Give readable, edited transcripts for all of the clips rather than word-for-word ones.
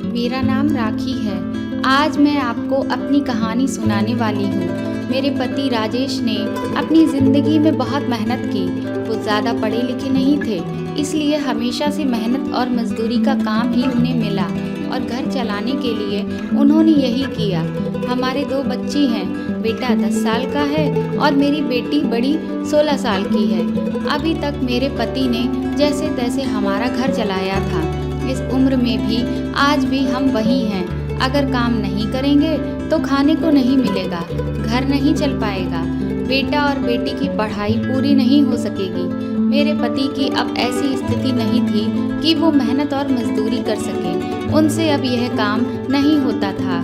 मेरा नाम राखी है। आज मैं आपको अपनी कहानी सुनाने वाली हूँ। मेरे पति राजेश ने अपनी ज़िंदगी में बहुत मेहनत की। वो ज़्यादा पढ़े लिखे नहीं थे, इसलिए हमेशा से मेहनत और मजदूरी का काम ही उन्हें मिला और घर चलाने के लिए उन्होंने यही किया। हमारे 2 बच्चे हैं। बेटा 10 साल का है और मेरी बेटी बड़ी 16 साल की है। अभी तक मेरे पति ने जैसे तैसे हमारा घर चलाया था। इस उम्र में भी आज भी हम वही हैं। अगर काम नहीं करेंगे तो खाने को नहीं मिलेगा, घर नहीं चल पाएगा, बेटा और बेटी की पढ़ाई पूरी नहीं हो सकेगी। मेरे पति की अब ऐसी स्थिति नहीं थी कि वो मेहनत और मजदूरी कर सके। उनसे अब यह काम नहीं होता था।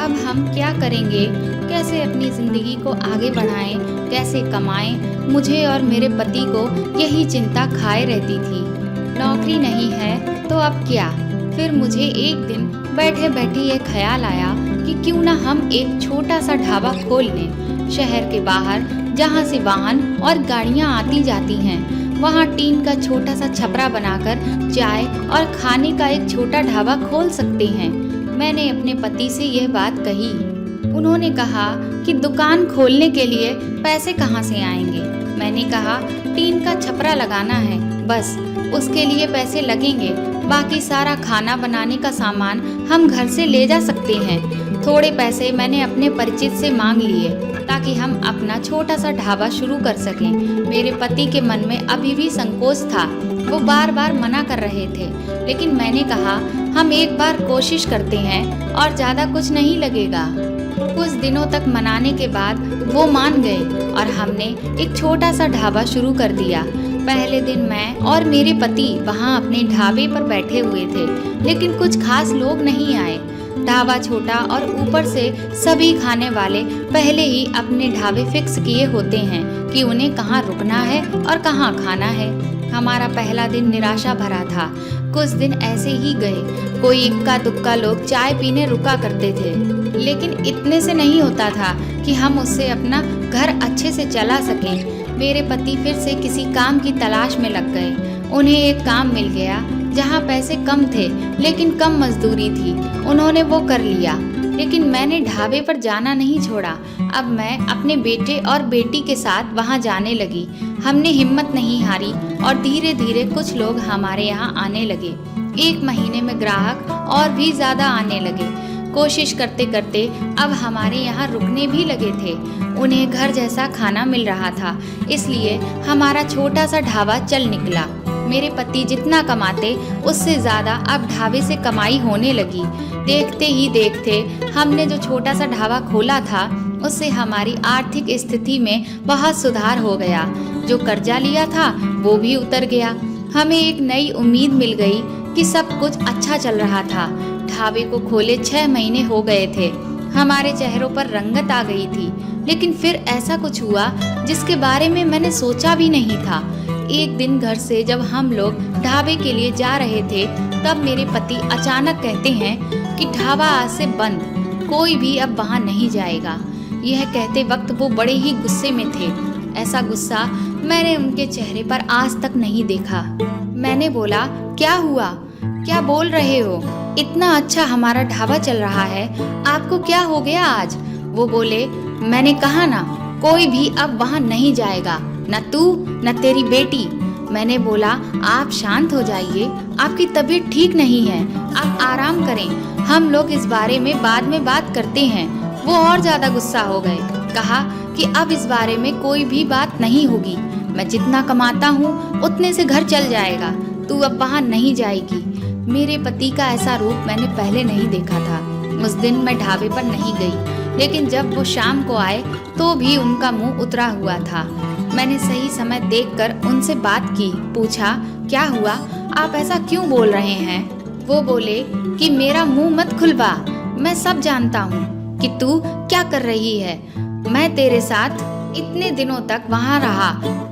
अब हम क्या करेंगे? कैसे अपनी ज़िंदगी को आगे बढ़ाएं? कैसे कमाएं? मुझे और मेरे पति को यही चिंता खाए रहती थी। नौकरी नहीं है तो अब क्या? फिर मुझे एक दिन बैठे बैठे ये ख्याल आया कि क्यों ना हम एक छोटा सा ढाबा खोल लें। शहर के बाहर जहाँ से वाहन और गाड़ियाँ आती जाती हैं, वहाँ टीन का छोटा सा छपरा बनाकर चाय और खाने का एक छोटा ढाबा खोल सकते हैं। मैंने अपने पति से यह बात कही। उन्होंने कहा कि दुकान खोलने के लिए पैसे कहाँ से आएंगे? मैंने कहा टीन का छपरा लगाना है, बस उसके लिए पैसे लगेंगे। बाकी सारा खाना बनाने का सामान हम घर से ले जा सकते हैं। थोड़े पैसे मैंने अपने परिचित से मांग लिए ताकि हम अपना छोटा सा ढाबा शुरू कर सकें। मेरे पति के मन में अभी भी संकोच था। वो बार बार मना कर रहे थे, लेकिन मैंने कहा हम एक बार कोशिश करते हैं और ज़्यादा कुछ नहीं लगेगा। कुछ दिनों तक मनाने के बाद वो मान गए और हमने एक छोटा सा ढाबा शुरू कर दिया। पहले दिन मैं और मेरे पति वहाँ अपने ढाबे पर बैठे हुए थे, लेकिन कुछ खास लोग नहीं आए। ढाबा छोटा और ऊपर से सभी खाने वाले पहले ही अपने ढाबे फिक्स किए होते हैं कि उन्हें कहाँ रुकना है और कहाँ खाना है। हमारा पहला दिन निराशा भरा था। कुछ दिन ऐसे ही गए। कोई इक्का दुक्का लोग चाय पीने रुका करते थे, लेकिन इतने से नहीं होता था कि हम उससे अपना घर अच्छे से चला सकें। मेरे पति फिर से किसी काम की तलाश में लग गए। उन्हें एक काम मिल गया जहाँ पैसे कम थे लेकिन कम मजदूरी थी। उन्होंने वो कर लिया, लेकिन मैंने ढाबे पर जाना नहीं छोड़ा। अब मैं अपने बेटे और बेटी के साथ वहाँ जाने लगी। हमने हिम्मत नहीं हारी और धीरे धीरे कुछ लोग हमारे यहाँ आने लगे। 1 महीने में ग्राहक और भी ज़्यादा आने लगे। कोशिश करते करते अब हमारे यहाँ रुकने भी लगे थे। उन्हें घर जैसा खाना मिल रहा था, इसलिए हमारा छोटा सा ढाबा चल निकला। मेरे पति जितना कमाते उससे ज़्यादा अब ढाबे से कमाई होने लगी। देखते ही देखते हमने जो छोटा सा ढाबा खोला था उससे हमारी आर्थिक स्थिति में बहुत सुधार हो गया। जो कर्जा लिया था वो भी उतर गया। हमें एक नई उम्मीद मिल गई कि सब कुछ अच्छा चल रहा था। ढाबे को खोले 6 महीने हो गए थे। हमारे चेहरों पर रंगत आ गई थी, लेकिन फिर ऐसा कुछ हुआ जिसके बारे में मैंने सोचा भी नहीं था। एक दिन घर से जब हम लोग ढाबे के लिए जा रहे थे, तब मेरे पति अचानक कहते हैं कि ढाबा आज से बंद, कोई भी अब वहाँ नहीं जाएगा। यह कहते वक्त वो बड़े ही गुस्से में थे। ऐसा गुस्सा मैंने उनके चेहरे पर आज तक नहीं देखा। मैंने बोला, क्या हुआ? क्या बोल रहे हो? इतना अच्छा हमारा ढाबा चल रहा है, आपको क्या हो गया आज? वो बोले, मैंने कहा ना, कोई भी अब वहाँ नहीं जाएगा, न तू न तेरी बेटी। मैंने बोला, आप शांत हो जाइए, आपकी तबीयत ठीक नहीं है, आप आराम करें, हम लोग इस बारे में बाद में बात करते हैं। वो और ज़्यादा गुस्सा हो गए। कहा कि अब इस बारे में कोई भी बात नहीं होगी। मैं जितना कमाता हूँ उतने से घर चल जाएगा, तू अब वहाँ नहीं जाएगी। मेरे पति का ऐसा रूप मैंने पहले नहीं देखा था। उस दिन मैं ढाबे पर नहीं गई, लेकिन जब वो शाम को आए तो भी उनका मुंह उतरा हुआ था। मैंने सही समय देखकर उनसे बात की। पूछा, क्या हुआ? आप ऐसा क्यों बोल रहे हैं? वो बोले कि मेरा मुंह मत खुलवा, मैं सब जानता हूँ कि तू क्या कर रही है। मैं तेरे साथ इतने दिनों तक वहाँ रहा,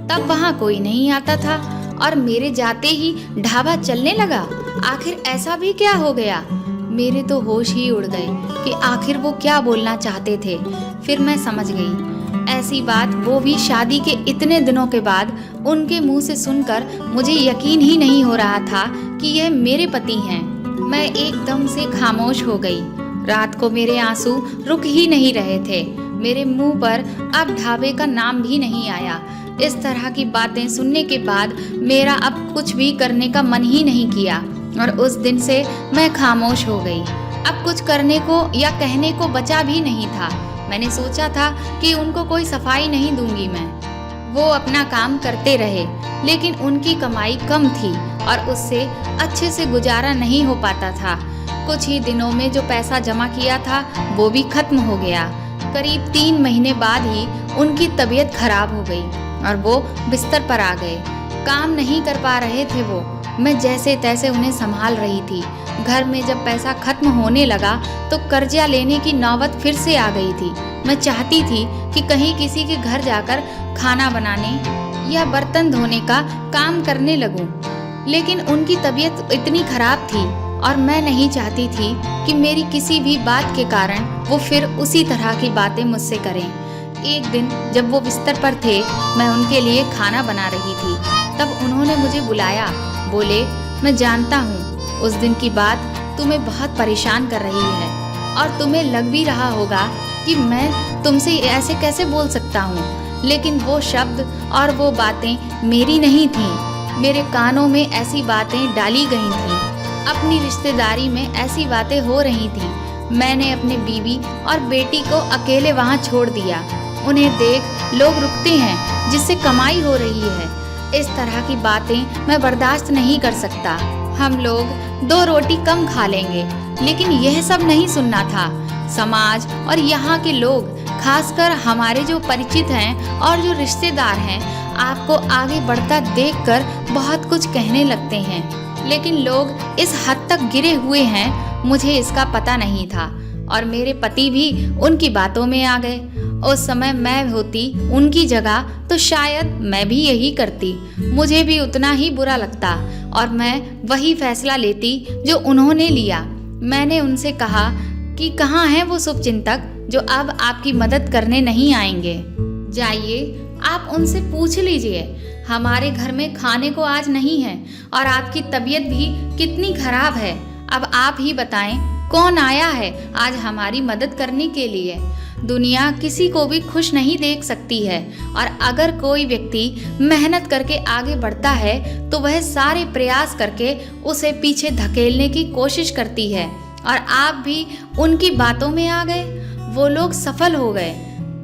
तब वहाँ कोई नहीं आता था और मेरे जाते ही ढाबा चलने लगा। आखिर ऐसा भी क्या हो गया? मेरे तो होश ही उड़ गए कि आखिर वो क्या बोलना चाहते थे। फिर मैं समझ गई। ऐसी बात वो भी शादी के इतने दिनों के बाद उनके मुंह से सुनकर मुझे यकीन ही नहीं हो रहा था कि यह मेरे पति हैं। मैं एकदम से खामोश हो गई। रात को मेरे आंसू रुक ही नहीं रहे थे। मेरे मुंह पर अब ढाबे का नाम भी नहीं आया। इस तरह की बातें सुनने के बाद मेरा अब कुछ भी करने का मन ही नहीं किया और उस दिन से मैं खामोश हो गई। अब कुछ करने को या कहने को बचा भी नहीं था। मैंने सोचा था कि उनको कोई सफाई नहीं दूंगी मैं, वो अपना काम करते रहे, लेकिन उनकी कमाई कम थी और उससे अच्छे से गुजारा नहीं हो पाता था। कुछ ही दिनों में जो पैसा जमा किया था वो भी खत्म हो गया। करीब 3 महीने बाद ही उनकी तबीयत खराब हो गई और वो बिस्तर पर आ गए। काम नहीं कर पा रहे थे वो। मैं जैसे तैसे उन्हें संभाल रही थी। घर में जब पैसा खत्म होने लगा तो कर्जा लेने की नौबत फिर से आ गई थी। मैं चाहती थी कि कहीं किसी के घर जाकर खाना बनाने या बर्तन धोने का काम करने लगूं, लेकिन उनकी तबीयत इतनी खराब थी और मैं नहीं चाहती थी कि मेरी किसी भी बात के कारण वो फिर उसी तरह की बातें मुझसे करें। एक दिन जब वो बिस्तर पर थे, मैं उनके लिए खाना बना रही थी, तब उन्होंने मुझे बुलाया। बोले, मैं जानता हूँ उस दिन की बात तुम्हें बहुत परेशान कर रही है और तुम्हें लग भी रहा होगा कि मैं तुमसे ऐसे कैसे बोल सकता हूँ, लेकिन वो शब्द और वो बातें मेरी नहीं थीं। मेरे कानों में ऐसी बातें डाली गई थीं, अपनी रिश्तेदारी में ऐसी बातें हो रही थीं। मैंने अपने बीवी और बेटी को अकेले वहाँ छोड़ दिया। उन्हें देख लोग रुकते हैं जिससे कमाई हो रही है। इस तरह की बातें मैं बर्दाश्त नहीं कर सकता। हम लोग 2 रोटी कम खा लेंगे, लेकिन यह सब नहीं सुनना था। समाज और यहाँ के लोग, खासकर हमारे जो परिचित हैं और जो रिश्तेदार हैं, आपको आगे बढ़ता देखकर बहुत कुछ कहने लगते हैं, लेकिन लोग इस हद तक गिरे हुए हैं, मुझे इसका पता नहीं था। और मेरे पति भी उनकी बातों में आ गए। उस समय मैं होती उनकी जगह तो शायद मैं भी यही करती। मुझे भी उतना ही बुरा लगता और मैं वही फैसला लेती जो उन्होंने लिया। मैंने उनसे कहा कि कहाँ हैं वो शुभचिंतक जो अब आपकी मदद करने नहीं आएंगे। जाइए, आप उनसे पूछ लीजिए। हमारे घर में खाने को आज नहीं है और आपकी तबीयत भी कितनी खराब है। अब आप ही बताएं, कौन आया है आज हमारी मदद करने के लिए? दुनिया किसी को भी खुश नहीं देख सकती है और अगर कोई व्यक्ति मेहनत करके आगे बढ़ता है तो वह सारे प्रयास करके उसे पीछे धकेलने की कोशिश करती है। और आप भी उनकी बातों में आ गए। वो लोग सफल हो गए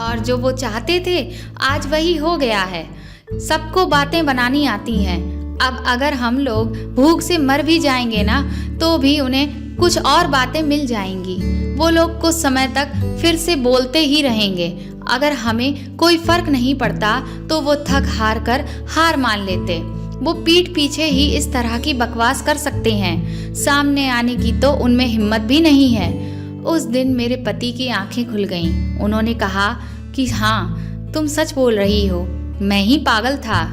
और जो वो चाहते थे आज वही हो गया है। सबको बातें बनानी आती हैं। अब अगर हम लोग भूख से मर भी जाएंगे ना, तो भी उन्हें कुछ और बातें मिल जाएंगी। वो लोग कुछ समय तक फिर से बोलते ही रहेंगे। अगर हमें कोई फर्क नहीं पड़ता तो वो थक हार कर हार मान लेते। वो पीठ पीछे ही इस तरह की बकवास कर सकते हैं, सामने आने की तो उनमें हिम्मत भी नहीं है। उस दिन मेरे पति की आंखें खुल गईं। उन्होंने कहा कि हाँ, तुम सच बोल रही हो, मैं ही पागल था।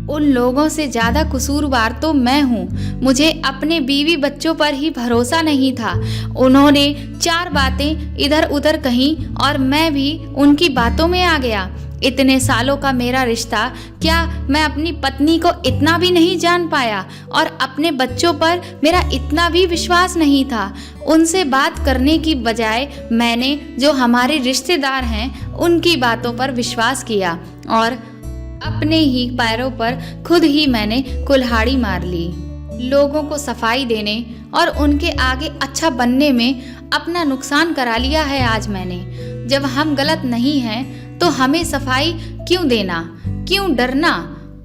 उन लोगों से ज्यादा कसूरवार तो मैं हूँ। मुझे अपने बीवी बच्चों पर ही भरोसा नहीं था। उन्होंने 4 बातें इधर उधर कहीं और मैं भी उनकी बातों में आ गया। इतने सालों का मेरा रिश्ता, क्या मैं अपनी पत्नी को इतना भी नहीं जान पाया? और अपने बच्चों पर मेरा इतना भी विश्वास नहीं था। उनसे बात करने की बजाय मैंने जो हमारे रिश्तेदार हैं उनकी बातों पर विश्वास किया और अपने ही पैरों पर खुद ही मैंने कुल्हाड़ी मार ली। लोगों को सफाई देने और उनके आगे अच्छा बनने में अपना नुकसान करा लिया है आज मैंने। जब हम गलत नहीं हैं तो हमें सफाई क्यों देना, क्यों डरना?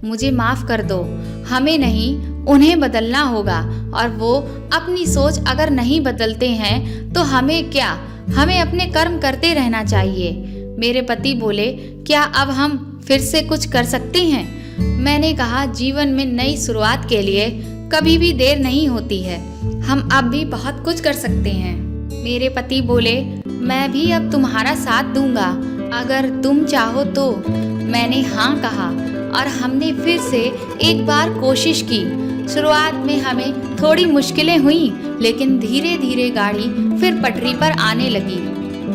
मुझे माफ कर दो। हमें नहीं, उन्हें बदलना होगा और वो अपनी सोच अगर नहीं बदलते हैं तो हमें क्या, हमें अपने कर्म करते रहना चाहिए। मेरे पति बोले, क्या अब हम फिर से कुछ कर सकते हैं? मैंने कहा, जीवन में नई शुरुआत के लिए कभी भी देर नहीं होती है। हम अब भी बहुत कुछ कर सकते हैं। मेरे पति बोले, मैं भी अब तुम्हारा साथ दूंगा अगर तुम चाहो तो। मैंने हाँ कहा और हमने फिर से एक बार कोशिश की। शुरुआत में हमें थोड़ी मुश्किलें हुई, लेकिन धीरे धीरे गाड़ी फिर पटरी पर आने लगी।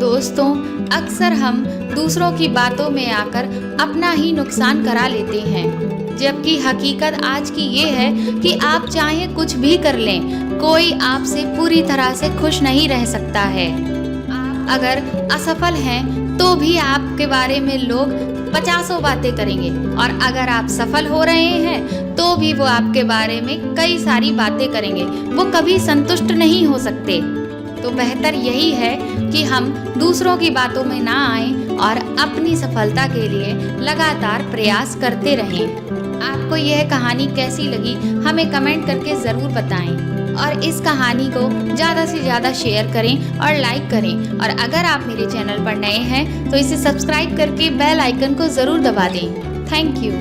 दोस्तों, अक्सर हम दूसरों की बातों में आकर अपना ही नुकसान करा लेते हैं। जबकि हकीकत आज की ये है कि आप चाहे कुछ भी कर लें, कोई आपसे पूरी तरह से खुश नहीं रह सकता है। आप अगर असफल हैं तो भी आपके बारे में लोग 50 बातें करेंगे, और अगर आप सफल हो रहे हैं तो भी वो आपके बारे में कई सारी बातें करेंगे। वो कभी संतुष्ट नहीं हो सकते। तो बेहतर यही है कि हम दूसरों की बातों में ना आएं और अपनी सफलता के लिए लगातार प्रयास करते रहें। आपको यह कहानी कैसी लगी हमें कमेंट करके ज़रूर बताएं, और इस कहानी को ज़्यादा से ज़्यादा शेयर करें और लाइक करें। और अगर आप मेरे चैनल पर नए हैं तो इसे सब्सक्राइब करके बेल आइकन को ज़रूर दबा दें। Thank you.